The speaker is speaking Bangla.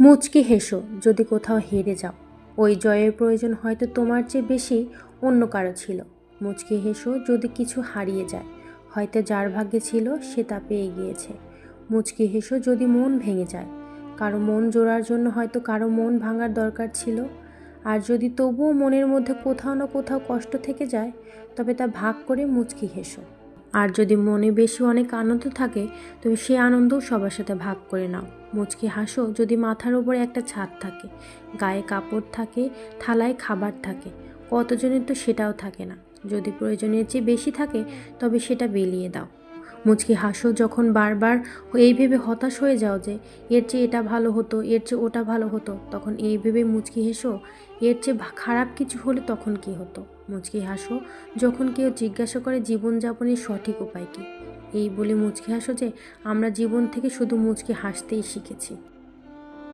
মুচকি হেসো যদি কোথাও হেরে যাও। ওই জয়ের প্রয়োজন হয়তো তোমার চেয়ে বেশি অন্য কারো ছিল। মুচকি হেসো যদি কিছু হারিয়ে যায়, হয়তো যার ভাগ্যে ছিল সে তা পেয়ে গিয়েছে। মুচকি হেসো যদি মন ভেঙে যায়, কারো মন জোড়ার জন্য হয়তো কারো মন ভাঙার দরকার ছিল। আর যদি তবুও মনের মধ্যে কোথাও না কোথাও কষ্ট থেকে যায়, তবে তা ভাগ করে মুচকি হেসো। আর যদি মনে বেশি অনেক আনন্দ থাকে, তবে সেই আনন্দও সবার সাথে ভাগ করে নাও। মুচকি হাসো যদি মাথার উপরে একটা ছাদ থাকে, গায়ে কাপড় থাকে, থালায় খাবার থাকে। কতজনের তো সেটাও থাকে না। যদি প্রয়োজনের চেয়ে বেশি থাকে, তবে সেটা বিলিয়ে দাও। মুচকি হাসো যখন বারবার এই ভেবে হতাশ হয়ে যাও যে এর চেয়ে এটা ভালো হতো, এর চেয়ে ওটা ভালো হতো, তখন এই ভেবে মুচকি হেসো এর চেয়ে খারাপ কিছু হলে তখন কি হতো। মুচকি হাসো যখন কেউ জিজ্ঞাসা করে জীবনযাপনের সঠিক উপায় কী। এই বলে মুচকি হাসো যে আমরা জীবন থেকে শুধু মুচকি হাসতেই শিখেছি।